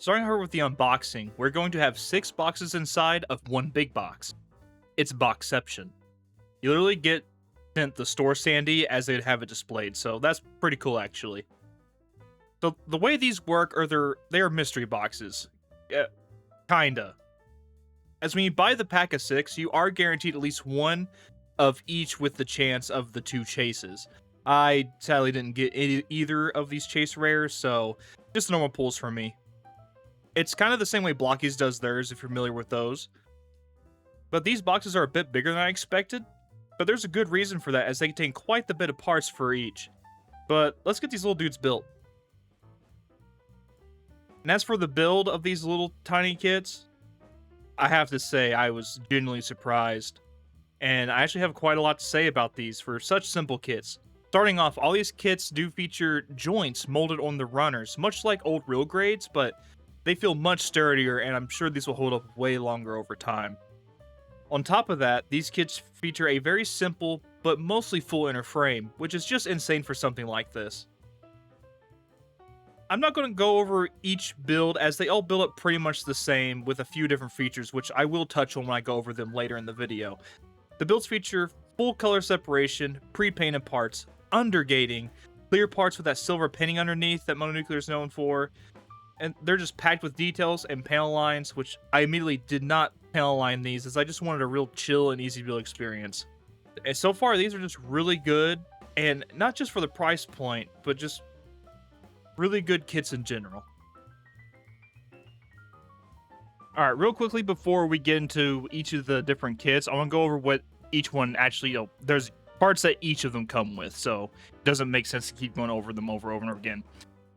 Starting her with the unboxing, we're going to have 6 boxes inside of one big box. It's Boxception. You literally get sent the store Sandy as they'd have it displayed, so that's pretty cool actually. So the way these work are they are mystery boxes. Kinda. As when you buy the pack of 6, you are guaranteed at least one of each with the chance of the 2 chases. I sadly didn't get either of these chase rares, so just normal pulls for me. It's kind of the same way Blockies does theirs, if you're familiar with those. But these boxes are a bit bigger than I expected, but there's a good reason for that, as they contain quite the bit of parts for each. But let's get these little dudes built. And as for the build of these little tiny kits, I have to say I was genuinely surprised. And I actually have quite a lot to say about these for such simple kits. Starting off, all these kits do feature joints molded on the runners, much like old real grades, but they feel much sturdier, and I'm sure these will hold up way longer over time. On top of that, these kits feature a very simple, but mostly full inner frame, which is just insane for something like this. I'm not going to go over each build, as they all build up pretty much the same, with a few different features, which I will touch on when I go over them later in the video. The builds feature full color separation, pre-painted parts, undergating, clear parts with that silver painting underneath that MotorNuclear is known for, and they're just packed with details and panel lines, which I immediately did not panel line these, as I just wanted a real chill and easy build experience. And so far, these are just really good, and not just for the price point, but just really good kits in general. Alright, real quickly before we get into each of the different kits, I want to go over what each one actually, there's parts that each of them come with, so it doesn't make sense to keep going over them over and over again.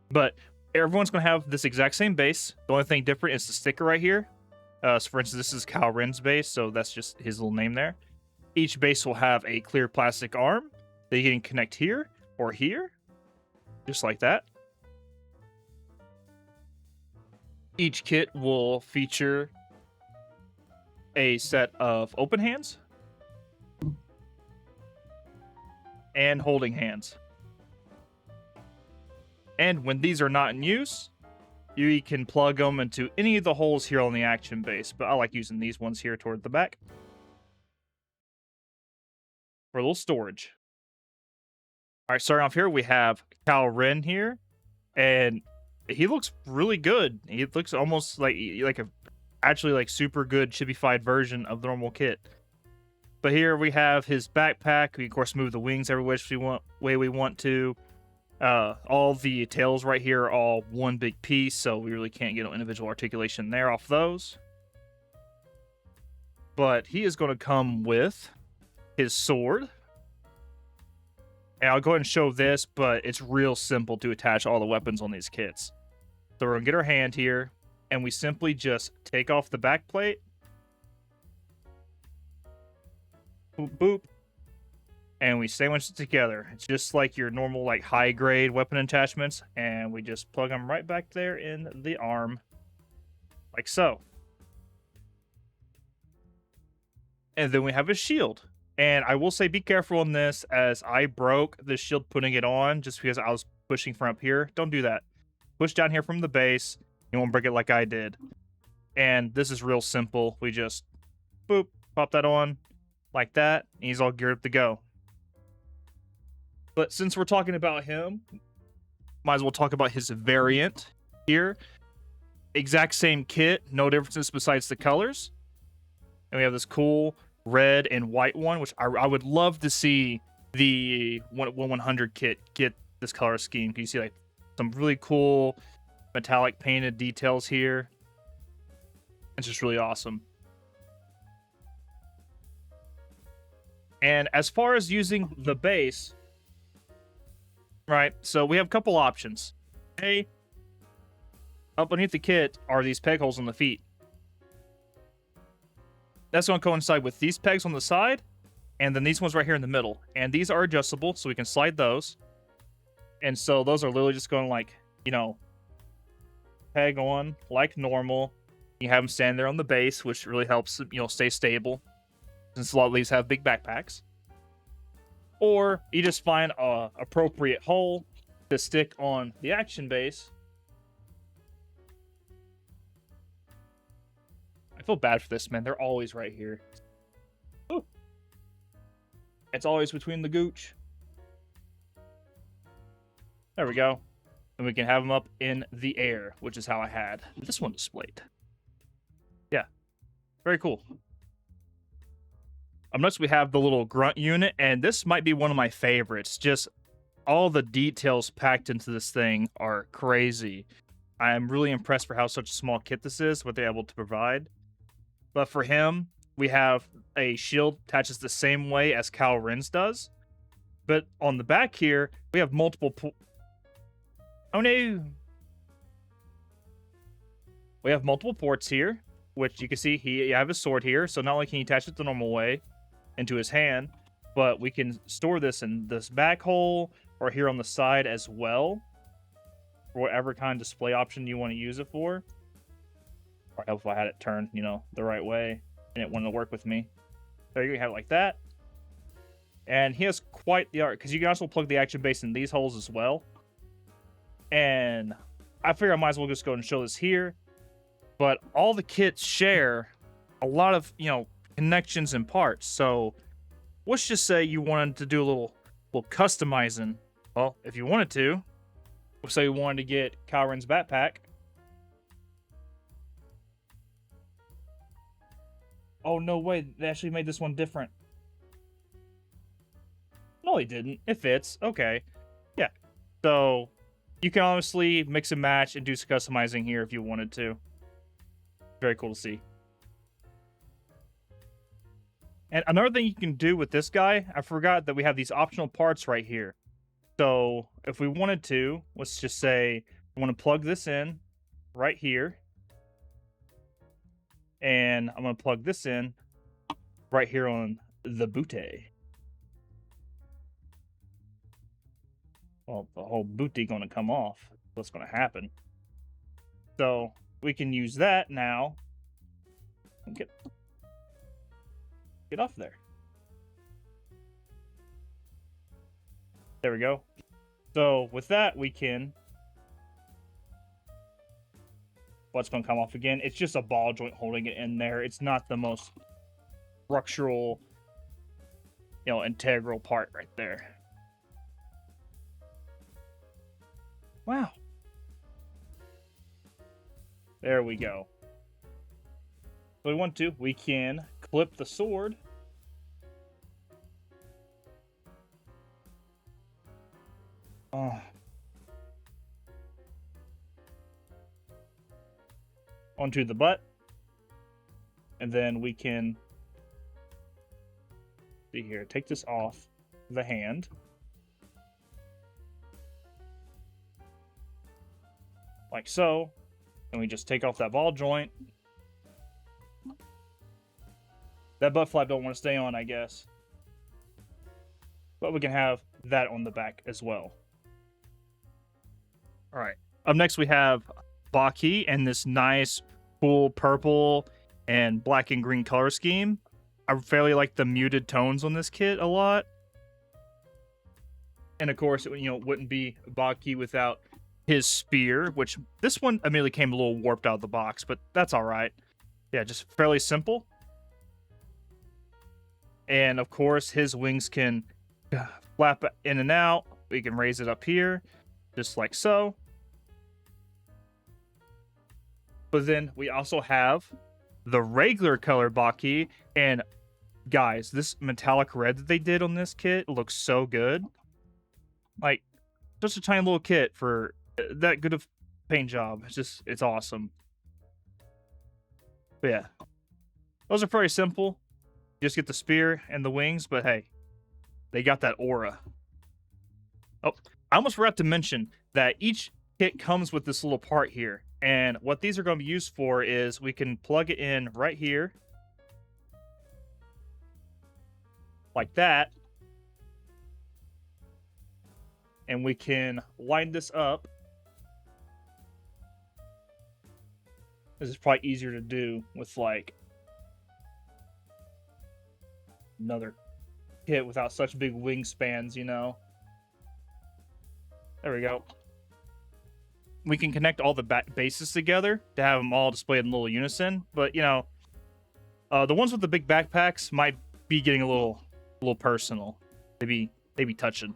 But everyone's going to have this exact same base. The only thing different is the sticker right here. So for instance, this is Kyle Ren's base, so that's just his little name there. Each base will have a clear plastic arm that you can connect here or here, just like that. Each kit will feature a set of open hands and holding hands. And when these are not in use, you can plug them into any of the holes here on the action base, but I like using these ones here toward the back for a little storage. Alright, starting off here, we have Kyle Ren here, and he looks really good. He looks almost like a actually like super good chibified version of the normal kit. But here we have his backpack. We of course move the wings every which way we want to. All the tails right here are all one big piece, so we really can't get an individual articulation there off those. But he is going to come with his sword. And I'll go ahead and show this, but it's real simple to attach all the weapons on these kits. So we're going to get our hand here, and we simply just take off the back plate. Boop, boop. And we sandwich it together. It's just like your normal, like, high-grade weapon attachments, and we just plug them right back there in the arm, like so. And then we have a shield. And I will say, be careful on this, as I broke the shield putting it on just because I was pushing from up here. Don't do that. Push down here from the base. You won't break it like I did. And this is real simple. We just, boop, pop that on like that, and he's all geared up to go. But since we're talking about him, might as well talk about his variant here. Exact same kit, no differences besides the colors. And we have this cool red and white one, which I would love to see the 100 kit get this color scheme. You see like some really cool metallic painted details here. It's just really awesome. And as far as using the base, right, so we have a couple options. A, up beneath the kit are these peg holes on the feet. That's going to coincide with these pegs on the side, and then these ones right here in the middle. And these are adjustable, so we can slide those. And so those are literally just going like, peg on like normal. You have them stand there on the base, which really helps, stay stable, since a lot of these have big backpacks. Or you just find a appropriate hole to stick on the action base. feel bad for this, man. They're always right here. Ooh. It's always between the gooch. There we go. And we can have them up in the air, which is how I had this one displayed. Yeah. Very cool. Next, we have the little grunt unit, and this might be one of my favorites. Just all the details packed into this thing are crazy. I am really impressed for how such a small kit this is, what they're able to provide. But for him, we have a shield attaches the same way as Kyle Ren's does. But on the back here, we have multiple... Oh no! We have multiple ports here, which you can see I have his sword here. So not only can he attach it the normal way into his hand, but we can store this in this back hole or here on the side as well, for whatever kind of display option you want to use it for. Or help if I had it turned, the right way and it wanted to work with me. There you have it like that. And he has quite the art, because you can also plug the action base in these holes as well. And I figure I might as well just go and show this here. But all the kits share a lot of, connections and parts. So let's just say you wanted to do a little customizing. Well, if you wanted to, let's say you wanted to get Kyle Ren's backpack. Oh, no way. They actually made this one different. No, they didn't. It fits. Okay. Yeah. So you can honestly mix and match and do some customizing here if you wanted to. Very cool to see. And another thing you can do with this guy, I forgot that we have these optional parts right here. So if we wanted to, let's just say I want to plug this in right here. And I'm going to plug this in right here on the booty. Well, the whole booty going to come off. What's going to happen? So we can use that now. And get off there. There we go. So with that, we can... What's going to come off again? It's just a ball joint holding it in there. It's not the most structural, integral part right there. Wow. There we go. So we want to, we can clip the sword. Onto the butt, and then we can see here, take this off the hand, like so, and we just take off that ball joint. That butt flap don't want to stay on, I guess, but we can have that on the back as well. All right, up next we have Baki and this nice, cool purple and black and green color scheme. I fairly like the muted tones on this kit a lot. And of course, it wouldn't be Baki without his spear, which this one immediately came a little warped out of the box, but that's all right. Yeah, just fairly simple. And of course, his wings can flap in and out. We can raise it up here, just like so. But then we also have the regular color Baki. And guys, this metallic red that they did on this kit looks so good. Like, just a tiny little kit for that good of paint job. It's awesome. But yeah, those are pretty simple. Just get the spear and the wings, but hey, they got that aura. Oh, I almost forgot to mention that each kit comes with this little part here. And what these are going to be used for is we can plug it in right here. Like that. And we can line this up. This is probably easier to do with like another kit without such big wingspans, There we go. We can connect all the bases together to have them all displayed in little unison. But, The ones with the big backpacks might be getting a little personal. They be touching.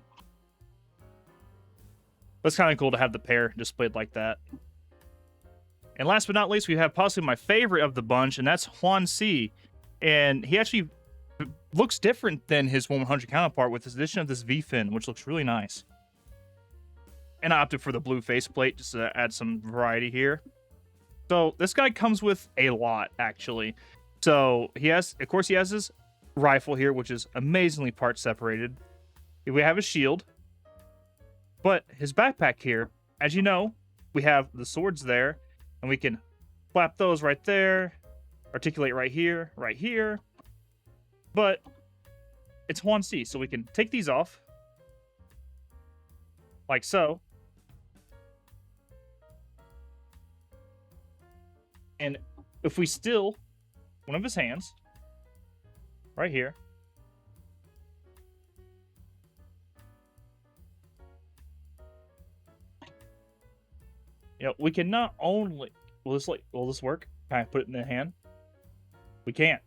But it's kind of cool to have the pair displayed like that. And last but not least, we have possibly my favorite of the bunch, and that's Juan C. And he actually looks different than his 100 counterpart with the addition of this V-fin, which looks really nice. And I opted for the blue faceplate just to add some variety here. So this guy comes with a lot, actually. So he has his rifle here, which is amazingly part separated. We have his shield. But his backpack here, as you know, we have the swords there. And we can flap those right there, articulate right here, right here. But it's Juan C, so we can take these off, like so. And if we steal one of his hands, right here, we can not only will this work? Can I put it in the hand? We can't.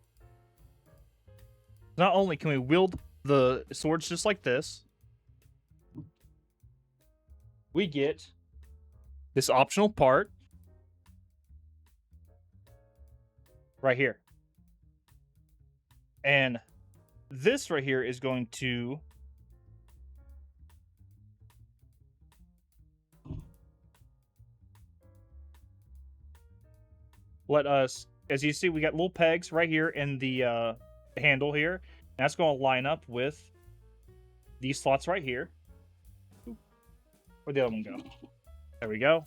Not only can we wield the swords just like this, we get this optional part right here. And this right here is going to let us, as you see, we got little pegs right here in the handle here. And that's going to line up with these slots right here. Where'd the other one go? There we go.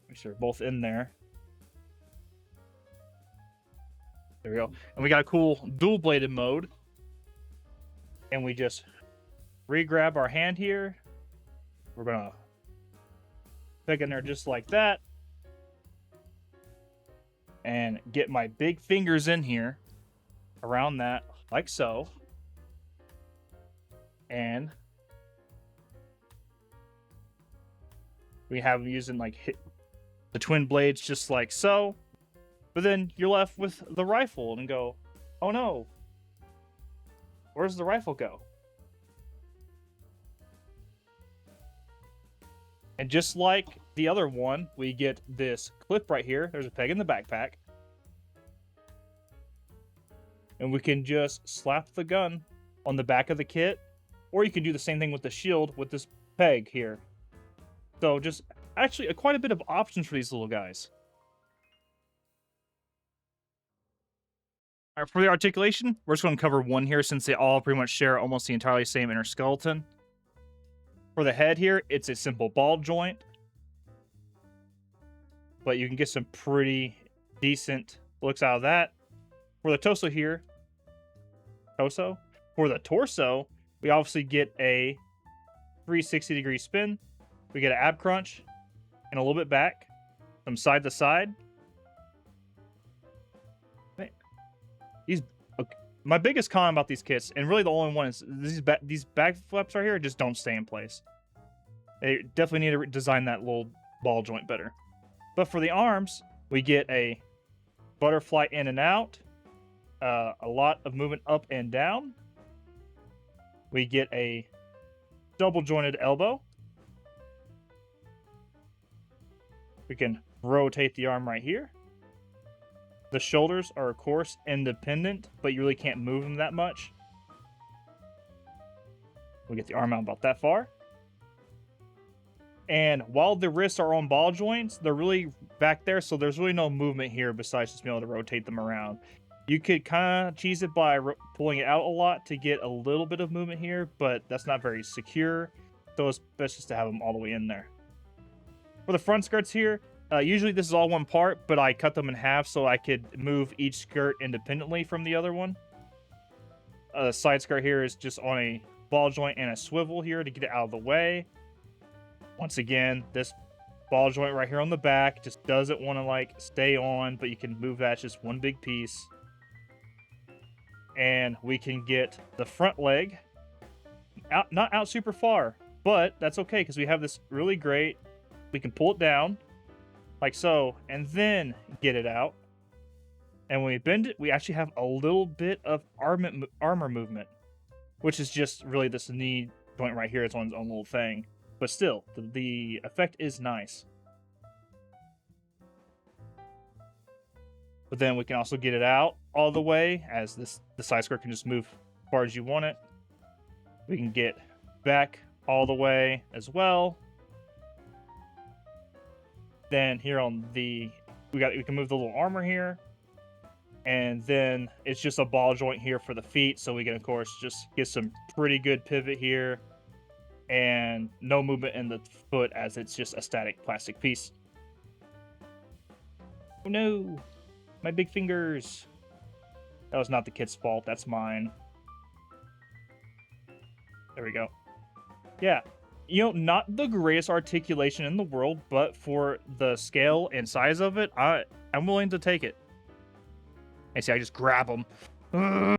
Make sure they're both in there. There we go. And we got a cool dual-bladed mode. And we just re-grab our hand here. We're going to pick in there just like that. And get my big fingers in here around that, like so. And we have them using like the twin blades just like so. But then you're left with the rifle and go, oh no, where's the rifle go? And just like the other one, we get this clip right here. There's a peg in the backpack. And we can just slap the gun on the back of the kit. Or you can do the same thing with the shield with this peg here. So just actually quite a bit of options for these little guys. All right, for the articulation, we're just going to cover one here since they all pretty much share almost the entirely same inner skeleton. For the head here, it's a simple ball joint. But you can get some pretty decent looks out of that. For the torso here, for the torso, we obviously get a 360-degree spin. We get an ab crunch and a little bit back, some side to side. My biggest con about these kits, and really the only one, is these back flaps right here just don't stay in place. They definitely need to design that little ball joint better. But for the arms, we get a butterfly in and out, a lot of movement up and down. We get a double jointed elbow. We can rotate the arm right here. The shoulders are, of course, independent, but you really can't move them that much. We get the arm out about that far. And while the wrists are on ball joints, they're really back there, so there's really no movement here besides just being able to rotate them around. You could kind of cheese it by pulling it out a lot to get a little bit of movement here, but that's not very secure, so it's best just to have them all the way in there. For the front skirts here, usually this is all one part, but I cut them in half so I could move each skirt independently from the other one. The side skirt here is just on a ball joint and a swivel here to get it out of the way. Once again, this ball joint right here on the back just doesn't want to like stay on, but you can move that. It's just one big piece. And we can get the front leg out, not out super far, but that's okay because we have this really great. We can pull it down like so, and then get it out. And when we bend it, we actually have a little bit of armor movement, which is just really this knee joint right here. It's on its own little thing, but still, the effect is nice. But then we can also get it out all the way, as the side skirt can just move as far as you want it. We can get back all the way as well. Then here on we can move the little armor here. And then it's just a ball joint here for the feet, so we can, of course, just get some pretty good pivot here. And no movement in the foot, as it's just a static plastic piece. Oh no! My big fingers! That was not the kid's fault, that's mine. There we go. Yeah. You know, not the greatest articulation in the world, but for the scale and size of it, I'm willing to take it. And see, I just grab them. Alright,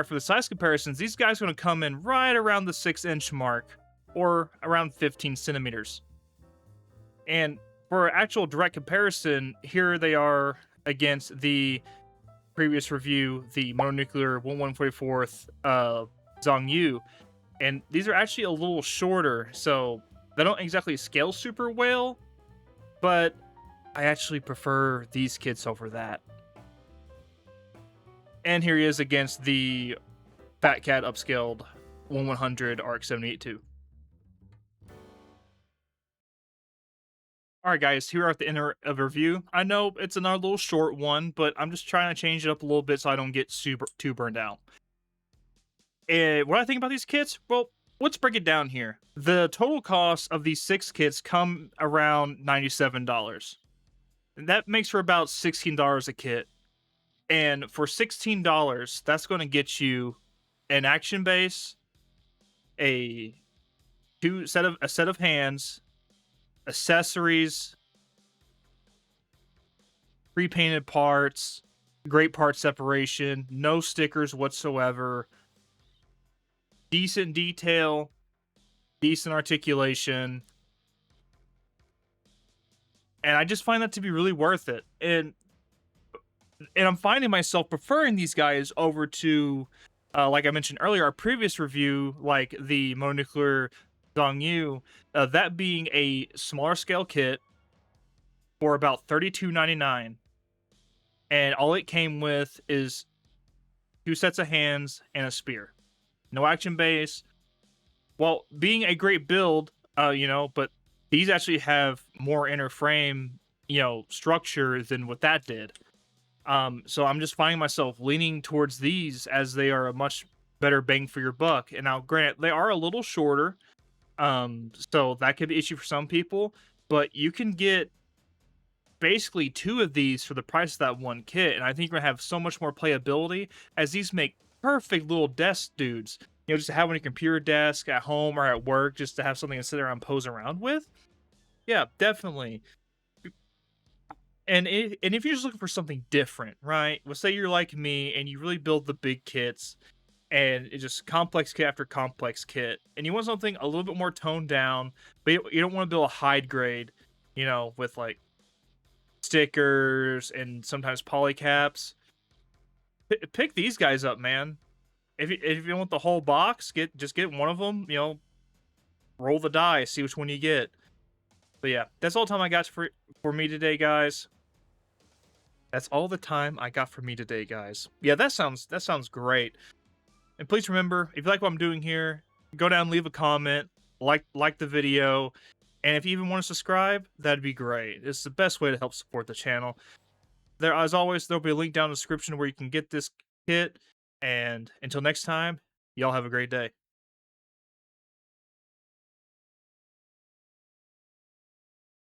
for the size comparisons, these guys are going to come in right around the 6-inch mark, or around 15 centimeters. And for actual direct comparison, here they are against the previous review, the MotorNuclear 1/144th Zhongyu. And these are actually a little shorter, so they don't exactly scale super well, but I actually prefer these kits over that. And here he is against the Fat Cat upscaled 1/100 RX-782. Alright guys, here at the end of the review. I know it's another little short one, but I'm just trying to change it up a little bit so I don't get too burned out. And what I think about these kits? Well, let's break it down here. The total cost of these 6 kits come around $97. And that makes for about $16 a kit. And for $16, that's going to get you an action base, a set of hands, accessories, pre-painted parts, great part separation, no stickers whatsoever, decent detail, decent articulation. And I just find that to be really worth it. And I'm finding myself preferring these guys over to, like I mentioned earlier, our previous review, like the MotorNuclear Zhongyu, that being a smaller scale kit for about $32.99. And all it came with is 2 sets of hands and a spear. No action base. Well, being a great build, but these actually have more inner frame, structure than what that did. So I'm just finding myself leaning towards these, as they are a much better bang for your buck. And now, granted, they are a little shorter, so that could be an issue for some people. But you can get basically 2 of these for the price of that one kit, and I think you're gonna have so much more playability, as these make perfect little desk dudes. Just to have on your computer desk at home or at work, just to have something to sit around and pose around with. Yeah, definitely. And if you're just looking for something different, right? Well, say you're like me and you really build the big kits, and it's just complex kit after complex kit, and you want something a little bit more toned down, but you don't want to build a high grade, with like stickers and sometimes polycaps. Pick these guys up, man. If you want the whole box, just get one of them. Roll the dice, see which one you get. But yeah, that's all the time I got for me today, guys. That's all the time I got for me today, guys. Yeah, that sounds great. And please remember, if you like what I'm doing here, go down, leave a comment, like the video, and if you even want to subscribe, that'd be great. It's the best way to help support the channel. As always, there'll be a link down in the description where you can get this kit. And until next time, y'all have a great day.